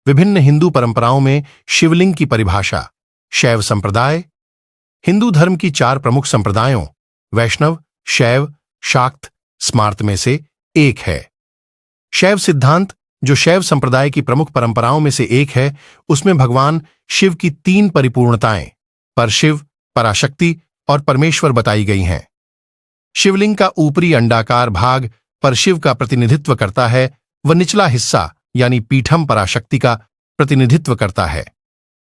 विभिन्न हिंदू परंपराओं में शिवलिंग की परिभाषा। शैव संप्रदाय हिंदू धर्म की 4 प्रमुख संप्रदायों वैष्णव, शैव, शाक्त, स्मार्त में से एक है। शैव सिद्धांत, जो शैव संप्रदाय की प्रमुख परंपराओं में से एक है, उसमें भगवान शिव की 3 परिपूर्णताएं परशिव, पराशक्ति और परमेश्वर बताई गई हैं। शिवलिंग का ऊपरी अंडाकार भाग परशिव का प्रतिनिधित्व करता है व निचला हिस्सा यानी पीठम पराशक्ति का प्रतिनिधित्व करता है।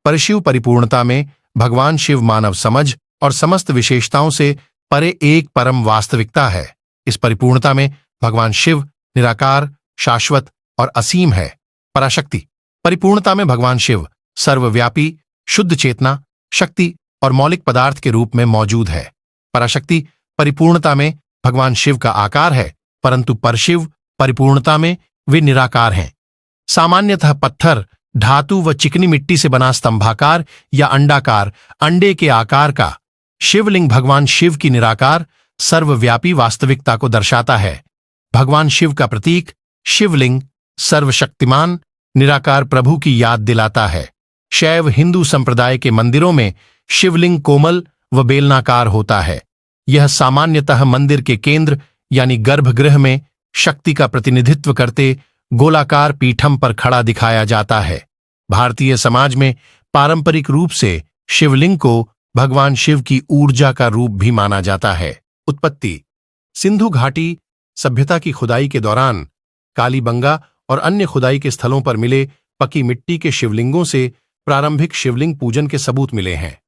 परशिव परिपूर्णता में भगवान शिव मानव समझ और समस्त विशेषताओं से परे एक परम वास्तविकता है। इस परिपूर्णता में भगवान शिव निराकार, शाश्वत और असीम है। पराशक्ति परिपूर्णता में भगवान शिव सर्वव्यापी, शुद्ध चेतना, शक्ति और मौलिक पदार्थ के रूप में मौजूद है। पराशक्ति परिपूर्णता में भगवान शिव का आकार है, परंतु परशिव परिपूर्णता में वे निराकार हैं। सामान्यतः पत्थर, धातु व चिकनी मिट्टी से बना स्तंभाकार या अंडाकार अंडे के आकार का शिवलिंग भगवान शिव की निराकार, सर्वव्यापी वास्तविकता को दर्शाता है। भगवान शिव का प्रतीक शिवलिंग सर्वशक्तिमान निराकार प्रभु की याद दिलाता है। शैव हिंदू संप्रदाय के मंदिरों में शिवलिंग कोमल व बेलनाकार होता है। यह सामान्यतः मंदिर के केंद्र यानी गर्भगृह में शक्ति का प्रतिनिधित्व करते गोलाकार पीठम पर खड़ा दिखाया जाता है। भारतीय समाज में पारंपरिक रूप से शिवलिंग को भगवान शिव की ऊर्जा का रूप भी माना जाता है। उत्पत्ति सिंधु घाटी सभ्यता की खुदाई के दौरान कालीबंगा और अन्य खुदाई के स्थलों पर मिले पकी मिट्टी के शिवलिंगों से प्रारंभिक शिवलिंग पूजन के सबूत मिले हैं।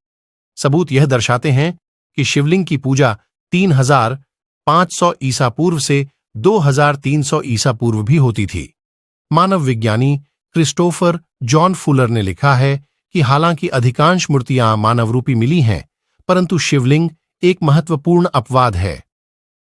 सबूत यह दर्शाते हैं कि शिवलिंग की पूजा 3500 ईसा पूर्व से 2300 ईसा पूर्व भी होती थी। मानव विज्ञानी क्रिस्टोफर जॉन फुलर ने लिखा है कि हालांकि अधिकांश मूर्तियां मानव रूपी मिली हैं, परंतु शिवलिंग एक महत्वपूर्ण अपवाद है।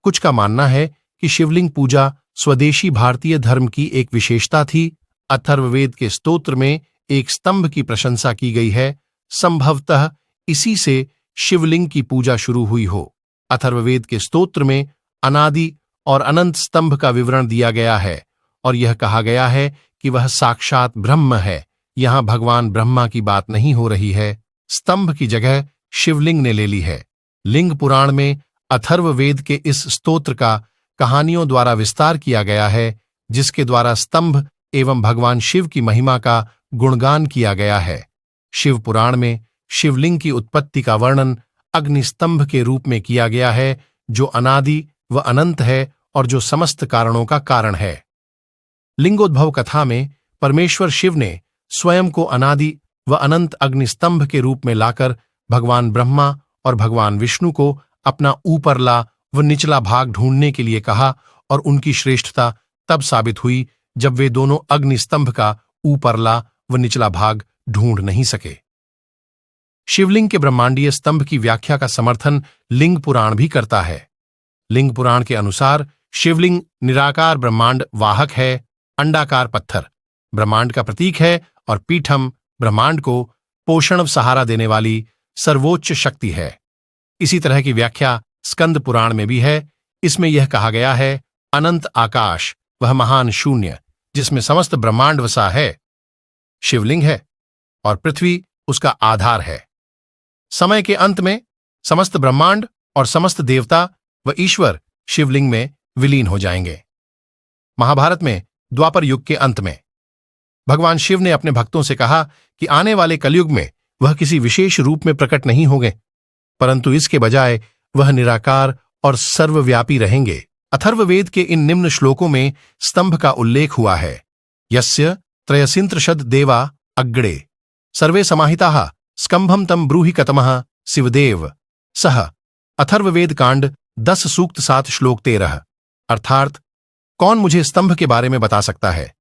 कुछ का मानना है कि शिवलिंग पूजा स्वदेशी भारतीय धर्म की एक विशेषता थी। अथर्ववेद के स्तोत्र में एक स्तंभ की प्रशंसा की गई है। संभवतः इसी से शिवलिंग की पूजा शुरू हुई हो। अथर्ववेद के स्तोत्र में अनादि और अनंत स्तंभ का विवरण दिया गया है और यह कहा गया है कि वह साक्षात ब्रह्म है। यहां भगवान ब्रह्मा की बात नहीं हो रही है। स्तंभ की जगह शिवलिंग ने ले ली है। लिंग पुराण में अथर्ववेद के इस स्तोत्र का कहानियों द्वारा विस्तार किया गया है, जिसके द्वारा स्तंभ एवं भगवान शिव की महिमा का गुणगान किया गया है। शिव पुराण में शिवलिंग की उत्पत्ति का वर्णन अग्निस्तंभ के रूप में किया गया है, जो अनादि व अनंत है और जो समस्त कारणों का कारण है। लिंगोद्भव कथा में परमेश्वर शिव ने स्वयं को अनादि व अनंत अग्निस्तंभ के रूप में लाकर भगवान ब्रह्मा और भगवान विष्णु को अपना ऊपरला व निचला भाग ढूंढने के लिए कहा और उनकी श्रेष्ठता तब साबित हुई जब वे दोनों अग्निस्तंभ का ऊपरला व निचला भाग ढूंढ नहीं सके। शिवलिंग के ब्रह्मांडीय स्तंभ की व्याख्या का समर्थन लिंग पुराण भी करता है। लिंग पुराण के अनुसार शिवलिंग निराकार ब्रह्मांड वाहक है। अंडाकार पत्थर ब्रह्मांड का प्रतीक है और पीठम ब्रह्मांड को पोषण सहारा देने वाली सर्वोच्च शक्ति है। इसी तरह की व्याख्या स्कंद पुराण में भी है। इसमें यह कहा गया है, अनंत आकाश वह महान शून्य जिसमें समस्त ब्रह्मांड वसा है, शिवलिंग है और पृथ्वी उसका आधार है। समय के अंत में समस्त ब्रह्मांड और समस्त देवता व ईश्वर शिवलिंग में विलीन हो जाएंगे। महाभारत में द्वापर युग के अंत में भगवान शिव ने अपने भक्तों से कहा कि आने वाले कलयुग में वह किसी विशेष रूप में प्रकट नहीं होंगे, परंतु इसके बजाय वह निराकार और सर्वव्यापी रहेंगे। अथर्ववेद के इन निम्न श्लोकों में स्तंभ का उल्लेख हुआ है। यस्य त्रयसिंत्रशद देवा अग्रे सर्वे समाहिताः स्कंभम तम ब्रूहि कतमः शिवदेव सह। अथर्ववेद कांड 10 सूक्त 7 श्लोक 13। अर्थात कौन मुझे स्तंभ के बारे में बता सकता है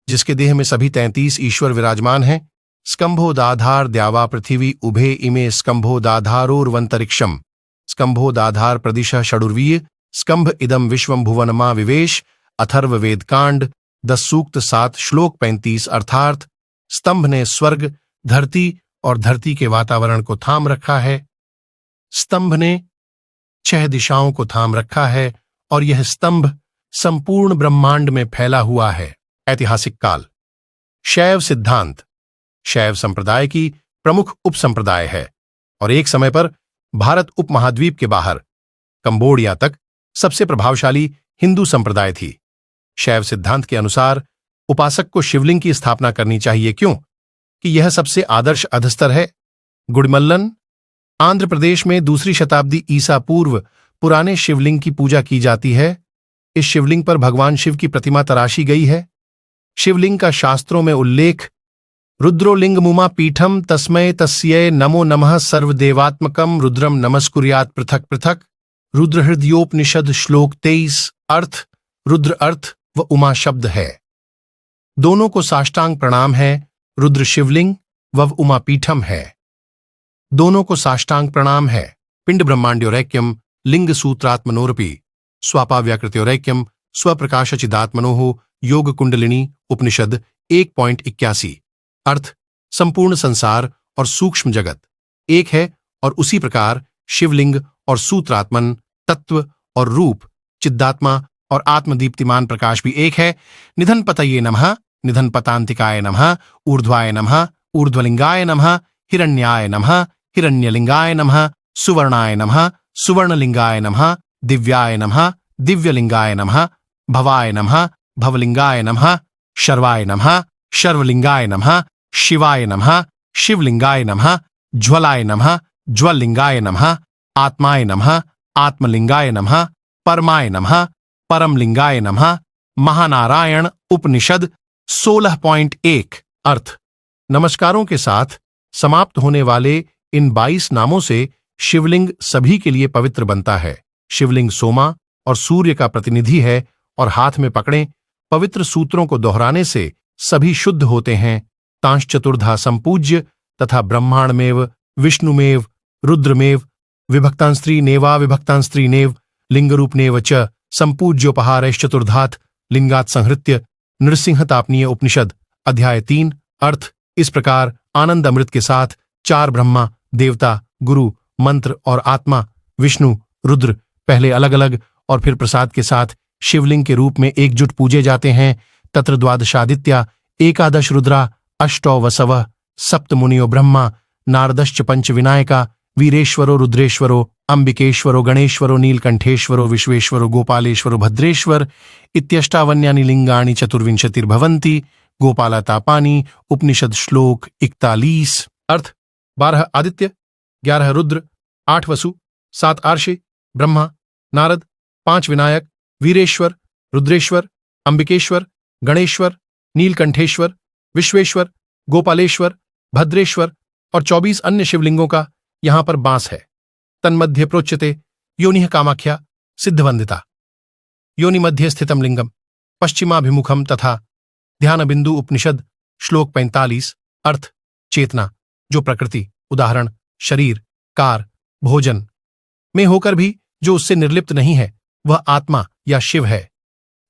जिसके देह में सभी 33 ईश्वर विराजमान हैं। स्कंभोदाधार द्यावा पृथिवी उभे इमे स्कंभोदाधारोर्वंतरिक्षम स्कंभोदाधार प्रदिशः षडुर्वीय स्कंभ इदम विश्वम भुवनमा विवेश। अथर्ववेद कांड 10 सूक्त 7 श्लोक 35। अर्थात स्तंभ ने स्वर्ग, धरती और धरती के वातावरण को थाम रखा है। स्तंभ ने 6 दिशाओं को थाम रखा है और यह स्तंभ संपूर्ण ब्रह्मांड में फैला हुआ है। ऐतिहासिक काल शैव सिद्धांत शैव संप्रदाय की प्रमुख उपसंप्रदाय है और एक समय पर भारत उपमहाद्वीप के बाहर कंबोडिया तक सबसे प्रभावशाली हिंदू संप्रदाय थी। शैव सिद्धांत के अनुसार उपासक को शिवलिंग की स्थापना करनी चाहिए, क्यों कि यह सबसे आदर्श अधस्तर है। गुड़मल्लन आंध्र प्रदेश में 2री शताब्दी ईसा पूर्व पुराने शिवलिंग की पूजा की जाती है। इस शिवलिंग पर भगवान शिव की प्रतिमा तराशी गई है। शिवलिंग का शास्त्रों में उल्लेख रुद्रोलिंग मुमा पीठम तस्मय तस्यै नमो नमः सर्वदेवात्मकम रुद्रम नमस्कुर्यात् पृथक पृथक। रुद्रहृदयोपनिषद श्लोक 23। अर्थ रुद्र अर्थ व उमा शब्द है। दोनों को साष्टांग प्रणाम है। रुद्र शिवलिंग व उमा पीठम है। दोनों को साष्टांग प्रणाम है। पिंड ब्रह्मांड्योरैक्यम लिंग सूत्रात्मनोरपि स्वापाव्याकृत्योरैक्यम स्वप्रकाशचिदात्मनोः योग कुंडलिनी उपनिषद 1.81। अर्थ संपूर्ण संसार और सूक्ष्म जगत एक है और उसी प्रकार शिवलिंग और सूत्रात्मन तत्व और रूप चिद्दात्मा और आत्मदीप्तिमान प्रकाश भी एक है। निधन पतये नमः निधन पतांतिकाय नमः ऊर्ध्वाय नमः ऊर्ध्वलिंगाय नमः हिरण्याय नमः हिरण्यलिंगाय नमः सुवर्णाय नमः सुवर्णलिंगाय नमः दिव्याय नमः दिव्यलिंगाय नमः भवाय नमः भवलिंगाय नमः शर्वाय नमः शर्वलिंगाय नमः शिवाय नमः शिवलिंगाय नमः ज्वलाय नमः ज्वलिंगाय नमः आत्माय नमः आत्मलिंगाय नमः परमाय नमः परमलिंगाय नमः। महानारायण उपनिषद 16.1। अर्थ नमस्कारों के साथ समाप्त होने वाले इन 22 नामों से शिवलिंग सभी के लिए पवित्र बनता है। शिवलिंग सोमा और सूर्य का प्रतिनिधि है और हाथ में पकड़े पवित्र सूत्रों को दोहराने से सभी शुद्ध होते हैं। तांश चतुर्धा संपूज्य तथा ब्रह्मांडमेव विष्णुमेव रुद्रमेव विभक्तांस्त्री नेवा विभक्तांस्त्री नेव लिंगरूपनेव च संपूज्योपहारश्चतुर्धात् लिंगात् संहृत्य नृसिंहतापनीय उपनिषद अध्याय 3। अर्थ इस प्रकार आनंद अमृत के साथ 4 ब्रह्मा देवता गुरु मंत्र और आत्मा विष्णु रुद्र पहले अलग अलग और फिर प्रसाद के साथ शिवलिंग के रूप में एकजुट पूजे जाते हैं। तत्र द्वादशादित्या एकादश रुद्रा अष्टौ वसवः सप्त मुनियो ब्रह्मा नारदश्च पंच विनायका वीरेश्वरो रुद्रेश्वरो अंबिकेश्वरो गणेश्वरो नीलकंठेश्वरो विश्वेश्वरो गोपालेश्वरो भद्रेश्वर इत्यष्टावन्यानि लिंगानि चतुर्विंशतिर्भवन्ति। गोपालतापानि उपनिषद श्लोक 41। अर्थ 12 आदित्य 11 रुद्र 8 वसु 7 आर्षि ब्रह्मा नारद 5 विनायक वीरेश्वर रुद्रेश्वर अंबिकेश्वर गणेश्वर नीलकंठेश्वर विश्वेश्वर गोपालेश्वर भद्रेश्वर और 24 अन्य शिवलिंगों का यहां पर बांस है। तन्मध्य प्रोच्यते योनिः कामाख्या सिद्धवंदिता योनि मध्य स्थितम लिंगम पश्चिमाभिमुखम तथा ध्यान बिंदु उपनिषद श्लोक 45। अर्थ चेतना जो प्रकृति उदाहरण शरीर कार भोजन में होकर भी जो उससे निर्लिप्त नहीं है वह आत्मा या शिव है।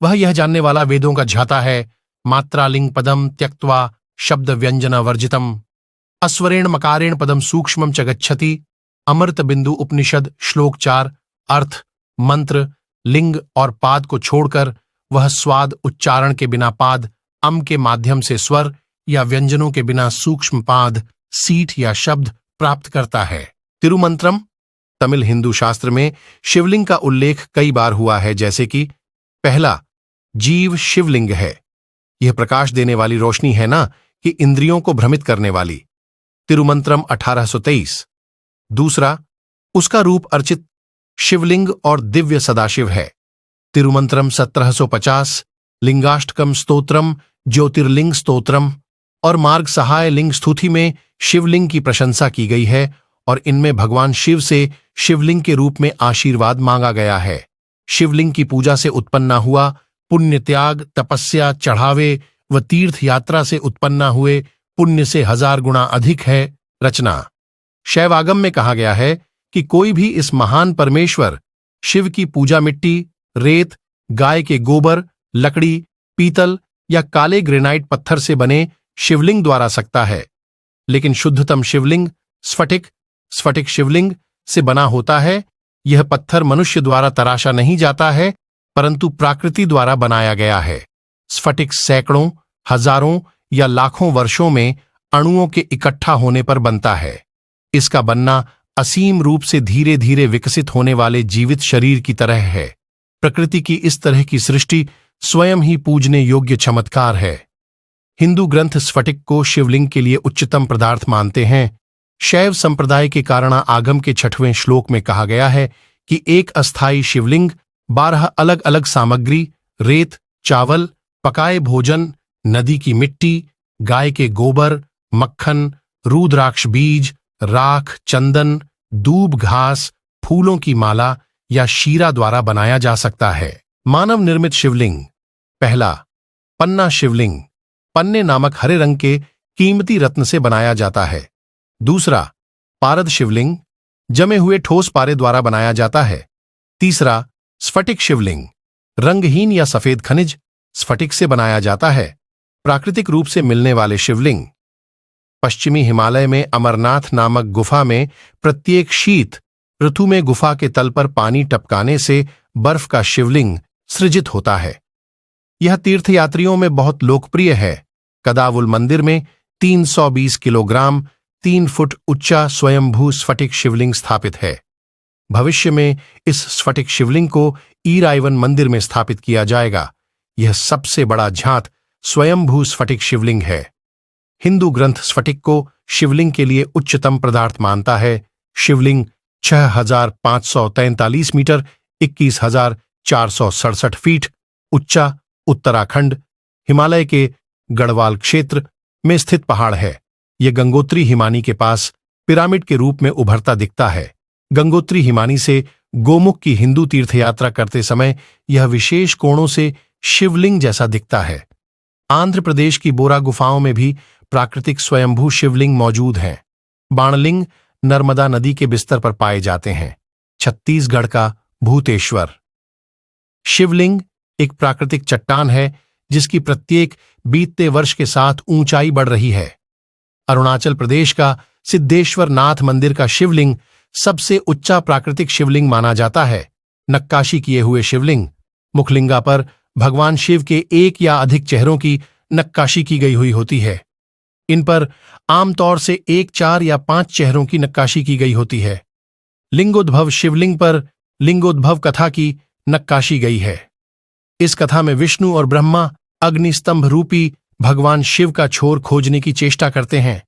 वह यह जानने वाला वेदों का झाता है। मात्रालिंग पदम त्यक्त्वा शब्द व्यंजन वर्जितम अस्वरेण मकारेण पदम सूक्ष्मम च गच्छति। अमृत बिंदु उपनिषद श्लोक 4। अर्थ मंत्र लिंग और पाद को छोड़कर वह स्वाद उच्चारण के बिना पाद अम के माध्यम से स्वर या व्यंजनों के बिना सूक्ष्म पाद सीठ या शब्द प्राप्त करता है। तिरुमंत्रम तमिल हिंदू शास्त्र में शिवलिंग का उल्लेख कई बार हुआ है, जैसे कि पहला जीव शिवलिंग है। यह प्रकाश देने वाली रोशनी है ना कि इंद्रियों को भ्रमित करने वाली। तिरुमंत्रम 1823। दूसरा उसका रूप अर्चित शिवलिंग और दिव्य सदाशिव है। तिरुमंत्रम 1750 लिंगाष्टकम स्तोत्रम ज्योतिर्लिंग स्तोत्रम और मार्ग सहाय लिंग स्तुति में शिवलिंग की प्रशंसा की गई है और इनमें भगवान शिव से शिवलिंग के रूप में आशीर्वाद मांगा गया है। शिवलिंग की पूजा से उत्पन्न हुआ पुण्य त्याग तपस्या चढ़ावे व तीर्थ यात्रा से उत्पन्न हुए पुण्य से 1000 गुना अधिक है। रचना शैवागम में कहा गया है कि कोई भी इस महान परमेश्वर शिव की पूजा मिट्टी रेत गाय के गोबर लकड़ी पीतल या काले ग्रेनाइट पत्थर से बने शिवलिंग द्वारा सकता है, लेकिन शुद्धतम शिवलिंग स्फटिक शिवलिंग से बना होता है। यह पत्थर मनुष्य द्वारा तराशा नहीं जाता है परंतु प्रकृति द्वारा बनाया गया है। स्फटिक सैकड़ों हजारों या लाखों वर्षों में अणुओं के इकट्ठा होने पर बनता है। इसका बनना असीम रूप से धीरे धीरे विकसित होने वाले जीवित शरीर की तरह है। प्रकृति की इस तरह की सृष्टि स्वयं ही पूजने योग्य चमत्कार है। हिंदू ग्रंथ स्फटिक को शिवलिंग के लिए उच्चतम पदार्थ मानते हैं। शैव संप्रदाय के कारण आगम के 6वें श्लोक में कहा गया है कि एक अस्थायी शिवलिंग 12 अलग अलग सामग्री, रेत, चावल, पकाए भोजन, नदी की मिट्टी, गाय के गोबर, मक्खन, रुद्राक्ष बीज, राख, चंदन, दूब घास, फूलों की माला या शीरा द्वारा बनाया जा सकता है। मानव निर्मित शिवलिंग। पहला, पन्ना शिवलिंग। पन्ने नामक हरे रंग के कीमती रत्न से बनाया जाता है। दूसरा, पारद शिवलिंग। जमे हुए ठोस पारे द्वारा बनाया जाता है। तीसरा, स्फटिक शिवलिंग। रंगहीन या सफेद खनिज स्फटिक से बनाया जाता है। प्राकृतिक रूप से मिलने वाले शिवलिंग। पश्चिमी हिमालय में अमरनाथ नामक गुफा में प्रत्येक शीत ऋतु में गुफा के तल पर पानी टपकाने से बर्फ का शिवलिंग सृजित होता है। यह तीर्थयात्रियों में बहुत लोकप्रिय है। कदावुल मंदिर में 320 किलोग्राम 3 फुट उच्चा स्वयंभू स्फटिक शिवलिंग स्थापित है। भविष्य में इस स्फटिक शिवलिंग को ईराइवन मंदिर में स्थापित किया जाएगा। यह सबसे बड़ा झांत स्वयंभू स्फटिक शिवलिंग है। हिंदू ग्रंथ स्फटिक को शिवलिंग के लिए उच्चतम पदार्थ मानता है। शिवलिंग 6543 मीटर 21,467 फीट उच्चा उत्तराखंड हिमालय के गढ़वाल क्षेत्र में स्थित पहाड़ है। यह गंगोत्री हिमानी के पास पिरामिड के रूप में उभरता दिखता है। गंगोत्री हिमानी से गोमुख की हिंदू तीर्थयात्रा करते समय यह विशेष कोणों से शिवलिंग जैसा दिखता है। आंध्र प्रदेश की बोरा गुफाओं में भी प्राकृतिक स्वयंभू शिवलिंग मौजूद हैं। बाणलिंग नर्मदा नदी के बिस्तर पर पाए जाते हैं। छत्तीसगढ़ का भूतेश्वर शिवलिंग एक प्राकृतिक चट्टान है जिसकी प्रत्येक बीतते वर्ष के साथ ऊंचाई बढ़ रही है। अरुणाचल प्रदेश का सिद्धेश्वर नाथ मंदिर का शिवलिंग सबसे उच्चा प्राकृतिक शिवलिंग माना जाता है। नक्काशी किए हुए शिवलिंग। मुखलिंगा पर भगवान शिव के एक या अधिक चेहरों की नक्काशी की गई हुई होती है। इन पर आमतौर से 1, 4 या 5 चेहरों की नक्काशी की गई होती है। लिंगोद्भव शिवलिंग पर लिंगोद्भव कथा की नक्काशी गई है। इस कथा में विष्णु और ब्रह्मा अग्निस्तंभ रूपी भगवान शिव का छोर खोजने की चेष्टा करते हैं।